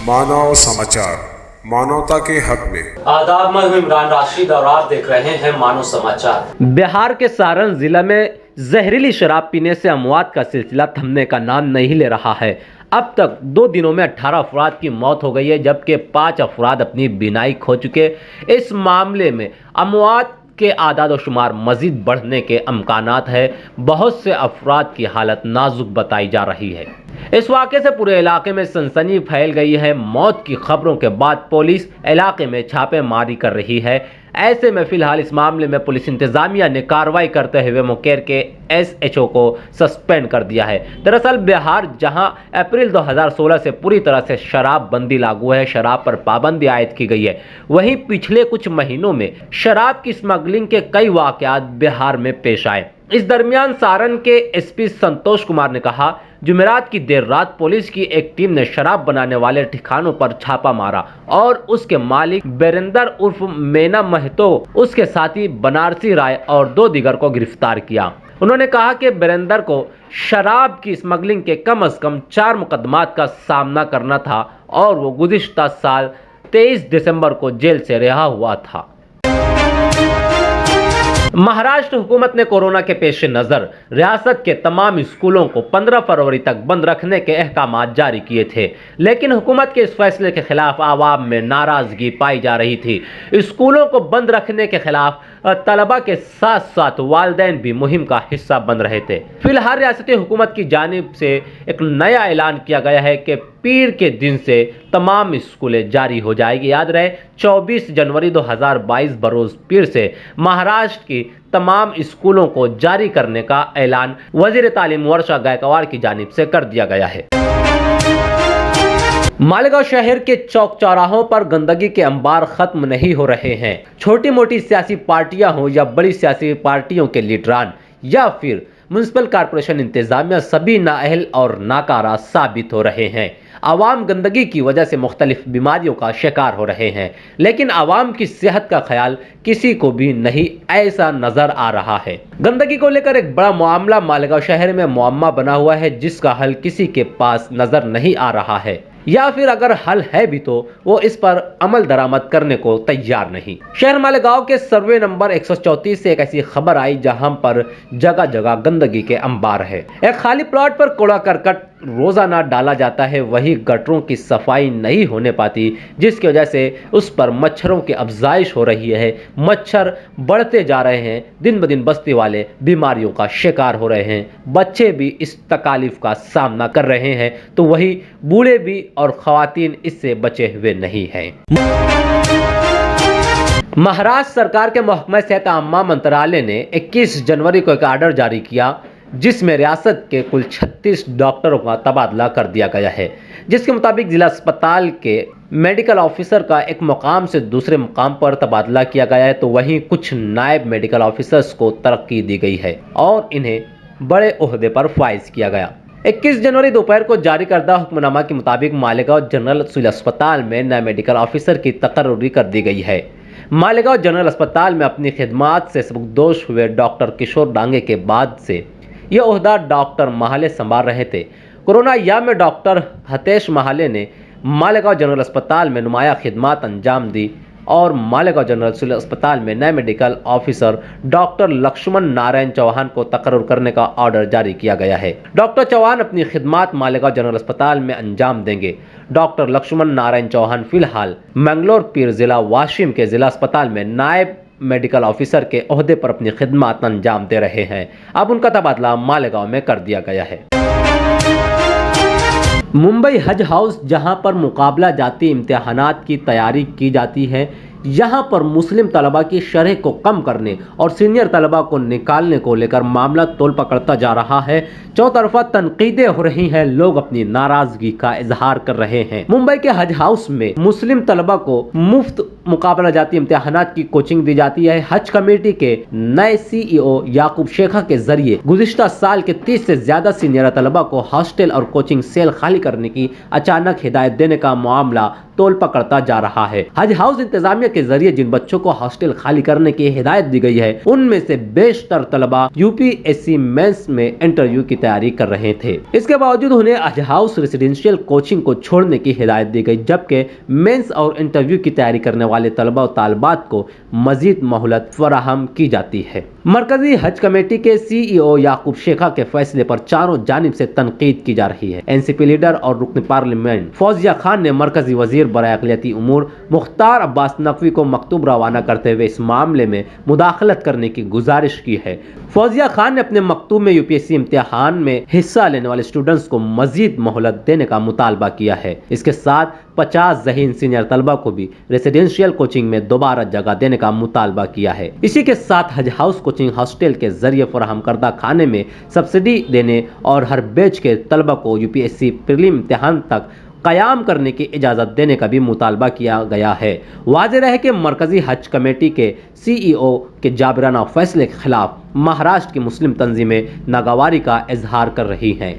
मानव समाचार, मानवता के हक में। आदाब, मैं हूं इमरान राशिद और आप देख रहे हैं मानव समाचार। बिहार के सारण जिला में जहरीली शराब पीने से अमवात का सिलसिला थमने का नाम नहीं ले रहा है। अब तक 2 दिनों में 18 अफराद की मौत हो गई है, जबकि 5 अफराद अपनी बीनाई खो चुके। इस मामले में अमवात के आदाद व शुमार मजीद बढ़ने के अमकानात है। बहुत से अफराद की हालत नाजुक बताई जा रही है। इस वाक़े से पूरे इलाके में सनसनी फैल गई है। मौत की खबरों के बाद पुलिस इलाके में छापेमारी कर रही है। ऐसे में फिलहाल इस मामले में पुलिस इंतजामिया ने कार्रवाई करते हुए मुकेर के SHO को सस्पेंड कर दिया है। दरअसल बिहार, जहां अप्रैल 2016 से पूरी तरह से शराब बंदी लागू है, शराब पर पाबंदी आयद की गई है, वहीं पिछले कुछ महीनों में शराब की स्मगलिंग के कई वाकयात बिहार में पेश आए। इस दरमियान सारण के SP संतोष कुमार ने कहा, जुमेरात की देर रात पुलिस की एक टीम ने शराब बनाने वाले ठिकानों पर छापा मारा और उसके मालिक बेरेंदर उर्फ मेना महतो, उसके साथी बनारसी राय और 2 दीगर को गिरफ्तार किया। उन्होंने कहा कि बेरेंदर को शराब की स्मगलिंग के कम से कम 4 मुकदमात का सामना करना था और वो गुज़िश्ता साल 23 दिसंबर को जेल से रिहा हुआ था। महाराष्ट्र हुकूमत ने कोरोना के पेश नज़र रियासत के तमाम स्कूलों को 15 फरवरी तक बंद रखने के अहकामात जारी किए थे, लेकिन हुकूमत के इस फैसले के खिलाफ आवाम में नाराजगी पाई जा रही थी। स्कूलों को बंद रखने के खिलाफ तलबा के साथ साथ वालिदैन भी मुहिम का हिस्सा बन रहे थे। फिलहाल रियासती हुकूमत की जानिब से एक नया ऐलान किया गया है कि पीर के दिन से तमाम स्कूलें जारी हो जाएगी। याद रहे, 24 जनवरी 2022 बरोज पीर से महाराष्ट्र की तमाम स्कूलों को जारी करने का ऐलान वजीर तालीम वर्षा गायकवाड़ की जानिब से कर दिया गया है। मालेगांव शहर के चौक चौराहों पर गंदगी के अंबार खत्म नहीं हो रहे हैं। छोटी मोटी सियासी पार्टियां हो या बड़ी सियासी पार्टियों के लीडरान या फिर म्युनिसिपल कॉर्पोरेशन इंतजामिया, सभी नाअहल और नाकारा साबित हो रहे हैं। आवाम गंदगी की वजह से मुख्तलिफ बीमारियों का शिकार हो रहे हैं, लेकिन आवाम की सेहत का ख्याल किसी को भी नहीं ऐसा नजर आ रहा है। गंदगी को लेकर एक बड़ा मामला मालेगांव शहर में मुअम्मा बना हुआ है, जिसका हल किसी के पास नजर नहीं आ रहा है, या फिर अगर हल है भी तो वो इस पर अमल दरामद करने को तैयार नहीं। शहर मालेगांव के सर्वे नंबर 134 से एक ऐसी खबर आई जहां पर जगह जगह गंदगी के अंबार है। एक खाली प्लॉट पर कूड़ा करकट रोजाना डाला जाता है, वही गटरों की सफाई नहीं होने पाती, जिसकी वजह से उस पर मच्छरों की अफजाइश हो रही है। मच्छर बढ़ते जा रहे हैं, दिन ब दिन बस्ती वाले बीमारियों का शिकार हो रहे हैं। बच्चे भी इस तकालीफ का सामना कर रहे हैं, तो वही बूढ़े भी और खवातीन इससे बचे हुए नहीं हैं। महाराष्ट्र सरकार के महकमा सेहत आम्मा मंत्रालय ने 21 जनवरी को एक आर्डर जारी किया, जिसमें रियासत के कुल 36 डॉक्टरों का तबादला कर दिया गया है, जिसके मुताबिक जिला अस्पताल के मेडिकल ऑफिसर का एक मुकाम से दूसरे मुकाम पर तबादला किया गया है, तो वहीं कुछ नायब मेडिकल ऑफिसर्स को तरक्की दी गई है और इन्हें बड़े ओहदे पर फाइज किया गया। 21 जनवरी दोपहर को जारी करदा हुक्मनामा के मुताबिक मालेगांव जनरल सिविल अस्पताल में नए मेडिकल ऑफिसर की तकर्री कर दी गई है। मालेगांव जनरल अस्पताल में अपनी खिदमात से सबकदोश हुए डॉक्टर किशोर डांगे के बाद से यह ओहदा डॉक्टर महाले संभाल रहे थे। कोरोना या में डॉक्टर हतेश महाले ने मालेगांव जनरल अस्पताल में नुमाया खिदमात अंजाम दी और मालेगांव जनरल सिविल अस्पताल में नए medical officer doctor Lakshman Narayan Chauhan को तकर्रुर करने का ऑर्डर जारी किया गया है। डॉक्टर चौहान अपनी खिदमात मालेगांव जनरल अस्पताल में अंजाम देंगे। डॉक्टर लक्ष्मण नारायण चौहान फिलहाल मंगलोर पीर जिला वाशिम के जिला अस्पताल में नायब मेडिकल ऑफिसर के ओहदे पर अपनी खिदमात अंजाम दे रहे हैं। अब उनका तबादला मालेगांव में कर दिया गया है। मुंबई हज हाउस, जहां पर मुकाबला जाती इम्तिहानात की तैयारी की जाती है, यहाँ पर मुस्लिम तलबा की शरह को कम करने और सीनियर तलबा को निकालने को लेकर मामला तोल पकड़ता जा रहा है। चौतरफा तनकीदें हो रही हैं, लोग अपनी नाराजगी का इजहार कर रहे हैं। मुंबई के हज हाउस में मुस्लिम तलबा को मुफ्त मुकाबला जाती इम्तिहानात की कोचिंग दी जाती है। हज कमेटी के नए CEO याकूब शेखा के जरिए गुज़िश्ता साल के 30 से ज्यादा सीनियर तलबा को हॉस्टल और कोचिंग सेल खाली करने की अचानक हिदायत देने का मामला तोल पकड़ता जा रहा है। हज हाउस इंतजामिया के जरिए जिन बच्चों को हॉस्टल खाली करने की हिदायत दी गई है, उनमें से बेशतर तलबा UPSC मेंस में इंटरव्यू की तैयारी कर रहे थे। इसके बावजूद उन्हें हज हाउस रेसिडेंशियल कोचिंग को छोड़ने की हिदायत दी गई, जबकि मेंस और इंटरव्यू की तैयारी करने वाले तलबा और तालिबात को मजीद मोहलत फराहम की जाती है। मरकजी हज कमेटी के CEO याकूब शेखा के फैसले पर चारों जानिब से तनकीद की जा रही है। NCP लीडर और रुकन पार्लियामेंट फौजिया खान ने मरकजी वजीर बराए अक़लियती उमूर मुख्तार अब्बास नकवी को मकतूब रवाना करते हुए इस मामले में मुदाखलत करने की गुजारिश की है। फौजिया खान ने अपने मकतूब में UPSC इम्तिहान में हिस्सा लेने वाले स्टूडेंट्स को मजीद मोहलत देने का मुतालबा किया है। इसके साथ 50 ज़हीन सीनियर तलबा को भी रेसिडेंशियल कोचिंग में दोबारा जगह देने का मुतालबा किया है। इसी के साथ हज हाउस कोचिंग हॉस्टल के जरिए फराहम करदा खाने में सब्सिडी देने और हर बैच के तलबा को UPSC प्रीलिम इम्तिहान तक क़याम करने की इजाज़त देने का भी मुतालबा किया गया है। वाज़ेह है कि मरकज़ी हज कमेटी के CEO के जाबराना फैसले के खिलाफ महाराष्ट्र की मुस्लिम तंजीमें नागवारी का इजहार कर रही हैं।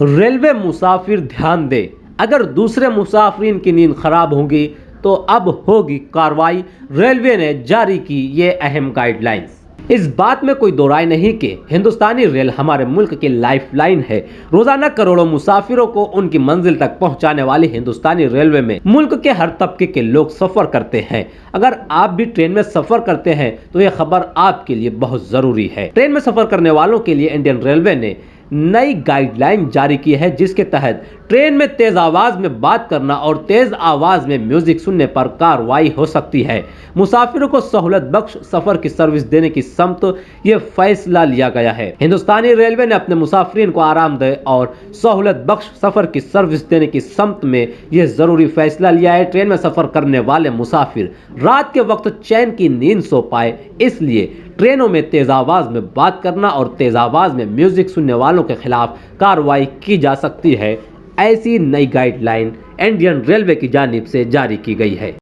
रेलवे मुसाफिर ध्यान दे, अगर दूसरे मुसाफिरीन की नींद खराब होगी तो अब होगी कार्रवाई। रेलवे ने जारी की ये अहम गाइडलाइंस। इस बात में कोई दो राय नहीं कि हिंदुस्तानी रेल हमारे मुल्क की लाइफलाइन है। रोजाना करोड़ों मुसाफिरों को उनकी मंजिल तक पहुंचाने वाली हिंदुस्तानी रेलवे में मुल्क के हर तबके के लोग सफर करते हैं। अगर आप भी ट्रेन में सफर करते हैं तो यह खबर आपके लिए बहुत जरूरी है। ट्रेन में सफर करने वालों के लिए इंडियन रेलवे ने नई गाइडलाइन जारी की है, जिसके तहत ट्रेन में तेज आवाज में बात करना और तेज आवाज में म्यूजिक सुनने पर कार्रवाई हो सकती है। मुसाफिरों को सहूलत बख्श सफर की सर्विस देने की समत ये फैसला लिया गया है। हिंदुस्तानी रेलवे ने अपने मुसाफिरीन को आरामदेह और सहूलत बख्श सफर की सर्विस देने की समत में यह जरूरी फैसला लिया है। ट्रेन में सफर करने वाले मुसाफिर रात के वक्त चैन की नींद सो पाए, इसलिए ट्रेनों में तेज आवाज में बात करना और तेज आवाज में म्यूजिक सुनने वालों के खिलाफ कार्रवाई की जा सकती है। ऐसी नई गाइडलाइन इंडियन रेलवे की जानिब से जारी की गई है।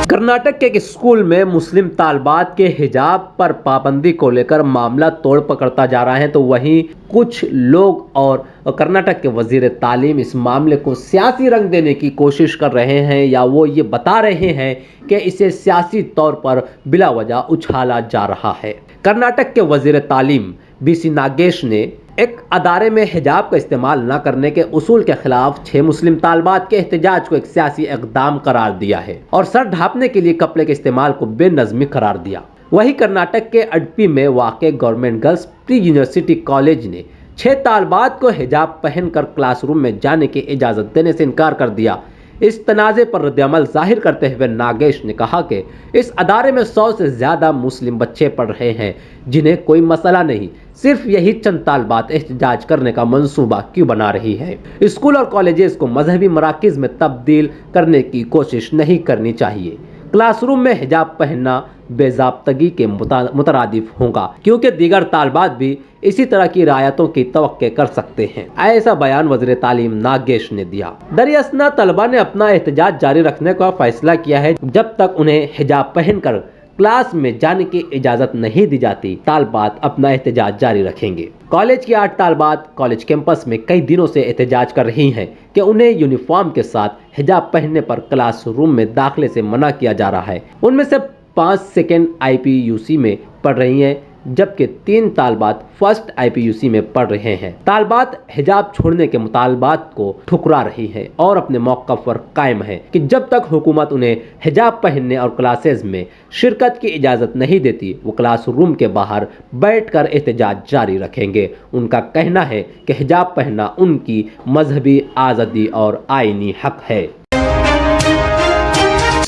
कर्नाटक के एक स्कूल में मुस्लिम तालिबात के हिजाब पर पाबंदी को लेकर मामला तोड़ पकड़ता जा रहा है, तो वहीं कुछ लोग और कर्नाटक के वजीर तालीम इस मामले को सियासी रंग देने की कोशिश कर रहे हैं, या वो ये बता रहे हैं कि इसे सियासी तौर पर बिला वजह उछाला जा रहा है। कर्नाटक के वजीर तालीम BC नागेश ने एक अदारे में हिजाब का इस्तेमाल न करने के उसूल के खिलाफ 6 मुस्लिम तालिबात के एहतजाज को एक सियासी इक़दाम करार दिया है और सर ढांपने के लिए कपड़े के इस्तेमाल को बेनज़मी करार दिया। वहीं कर्नाटक के अडपी में वाक़े government girls pre university college ने 6 तालिबात को हिजाब पहनकर क्लासरूम में जाने की इजाज़त देने से इनकार कर दिया। इस तनाज़े पर रद्द-ए-अमल जाहिर करते हुए नागेश ने कहा कि इस अदारे में 100 से ज़्यादा मुस्लिम बच्चे पढ़ रहे हैं, जिन्हें कोई मसला नहीं, सिर्फ यही चंद तालिबात एहतजाज करने का मंसूबा क्यों बना रही है। स्कूल और कॉलेजेस को मजहबी मराकिज़ में तब्दील करने की कोशिश नहीं करनी चाहिए। क्लासरूम में हिजाब पहनना बेज़ाब्तगी के मुतरादिफ होगा, क्योंकि दीगर तालिबात भी इसी तरह की रियायतों की तवक्के कर सकते हैं। ऐसा बयान वज़ीर तालीम नागेश ने दिया। दरियासना तलबा ने अपना एहतजाज जारी रखने का फैसला किया है। जब तक उन्हें हिजाब पहनकर क्लास में जाने की इजाज़त नहीं दी जाती, तालिबात अपना एहतजाज जारी रखेंगे। कॉलेज की 8 तालिबात कॉलेज कैंपस में कई दिनों से एहतजाज कर रही हैं कि उन्हें यूनिफॉर्म के साथ हिजाब पहनने पर क्लासरूम में दाखिले से मना किया जा रहा है। उनमें से 5 सेकेंड IPUC में पढ़ रही हैं, जबकि 3 तालिबात फर्स्ट IPUC में पढ़ रहे हैं। तालिबात हिजाब छोड़ने के मुतालबात को ठुकरा रही है और अपने मौक़िफ़ पर कायम है कि जब तक हुकूमत उन्हें हिजाब पहनने और क्लासेस में शिरकत की इजाज़त नहीं देती, वो क्लासरूम के बाहर बैठकर एहतजाज जारी रखेंगे। उनका कहना है कि हिजाब पहनना उनकी मजहबी आज़ादी और आईनी हक है।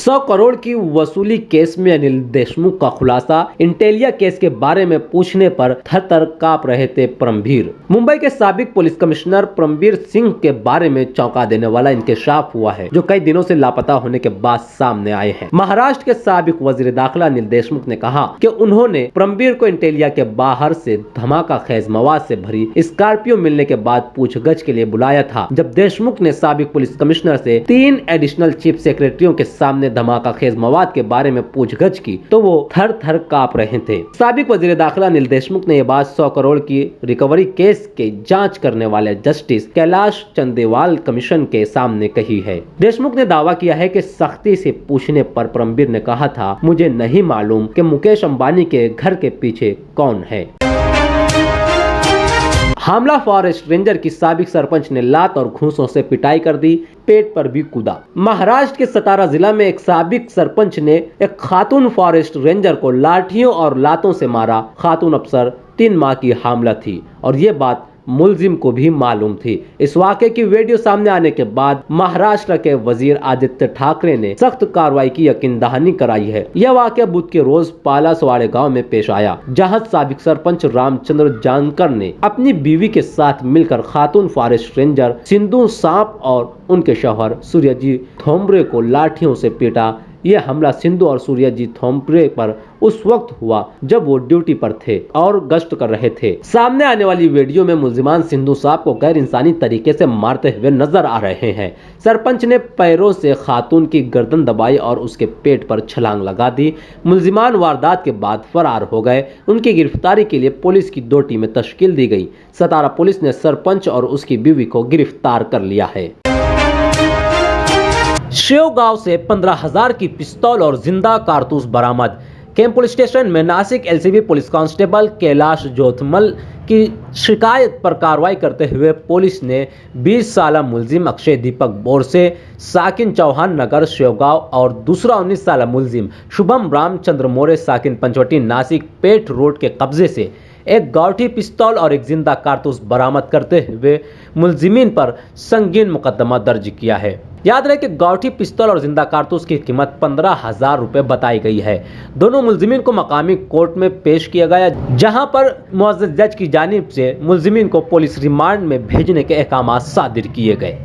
100 करोड़ की वसूली केस में अनिल देशमुख का खुलासा। इंटेलिया केस के बारे में पूछने पर थर-थर कांप रहे थे परमबीर। मुंबई के साबिक पुलिस कमिश्नर परमबीर सिंह के बारे में चौंका देने वाला इंकशाफ हुआ है, जो कई दिनों से लापता होने के बाद सामने आए हैं। महाराष्ट्र के साबिक वजीर दाखिला अनिल देशमुख ने कहा कि उन्होंने परमबीर को इंटेलिया के बाहर से धमाका खेज मवाद से भरी स्कॉर्पियो मिलने के बाद पूछगछ के लिए बुलाया था। जब देशमुख ने साबिक पुलिस कमिश्नर से 3 एडिशनल चीफ सेक्रेटरियों के सामने धमाका खेज मवाद के बारे में पूछगछ की तो वो थर थर कांप रहे थे। साबिक वजीर दाखिला अनिल देशमुख ने यह बात 100 करोड़ की रिकवरी केस के जांच करने वाले जस्टिस कैलाश चंदेवाल कमीशन के सामने कही है। देशमुख ने दावा किया है कि सख्ती से पूछने पर परमबीर ने कहा था, मुझे नहीं मालूम कि मुकेश अंबानी के घर के पीछे कौन है। हामला फॉरेस्ट रेंजर की साबिक सरपंच ने लात और घूंसों से पिटाई कर दी, पेट पर भी कूदा। महाराष्ट्र के सतारा जिला में एक साबिक सरपंच ने एक खातून फॉरेस्ट रेंजर को लाठियों और लातों से मारा। खातून अफसर 3 माह की हामला थी और ये बात मुलजिम को भी मालूम थी। इस वाक़े की वीडियो सामने आने के बाद महाराष्ट्र के वजीर आदित्य ठाकरे ने सख्त कार्रवाई की यकीन दहानी कराई है। यह वाक़या बुध के रोज पालासवाड़े गांव में पेश आया, जहां साबिक सरपंच रामचंद्र जानकर ने अपनी बीवी के साथ मिलकर खातून फॉरेस्ट रेंजर सिंधु सांप और उनके शौहर सूर्यजी थोम्बरे को लाठियों से पीटा। यह हमला सिंधु और सूर्यजी थोम्बरे पर उस वक्त हुआ जब वो ड्यूटी पर थे और गश्त कर रहे थे। सामने आने वाली वीडियो में मुलजिमान सिंधु साहब को गैर इंसानी तरीके से मारते हुए नजर आ रहे हैं। सरपंच ने पैरों से खातून की गर्दन दबाई और उसके पेट पर छलांग लगा दी। मुलजिमान वारदात के बाद फरार हो गए। उनकी गिरफ्तारी के लिए पुलिस की 2 टीमें तश्कील दी गई। सतारा पुलिस ने सरपंच और उसकी बीवी को गिरफ्तार कर लिया है। शेवगांव से 15,000 की पिस्तौल और जिंदा कारतूस बरामद। कैंप पुलिस स्टेशन में Nashik LCB police constable Kailash Jothmal की शिकायत पर कार्रवाई करते हुए पुलिस ने 20 साला मुलजिम अक्षय दीपक बोरसे, साकिन चौहान नगर शेवगांव और दूसरा 19 साला मुलजिम शुभम रामचंद्र मोरे साकिन पंचवटी नासिक पेठ रोड के कब्जे से एक गावठी पिस्तौल और एक जिंदा कारतूस बरामद करते हुए मुलजिमीन पर संगीन मुकदमा दर्ज किया है। याद रहे कि गावठी पिस्तौल और जिंदा कारतूस की कीमत 15,000 रुपए बताई गई है। दोनों मुलजिमीन को मकामी कोर्ट में पेश किया गया, जहां पर मुअज़्ज़ज़ जज की जानिब से मुलजिमीन को पुलिस रिमांड में भेजने के अहकाम सादिर किए गए।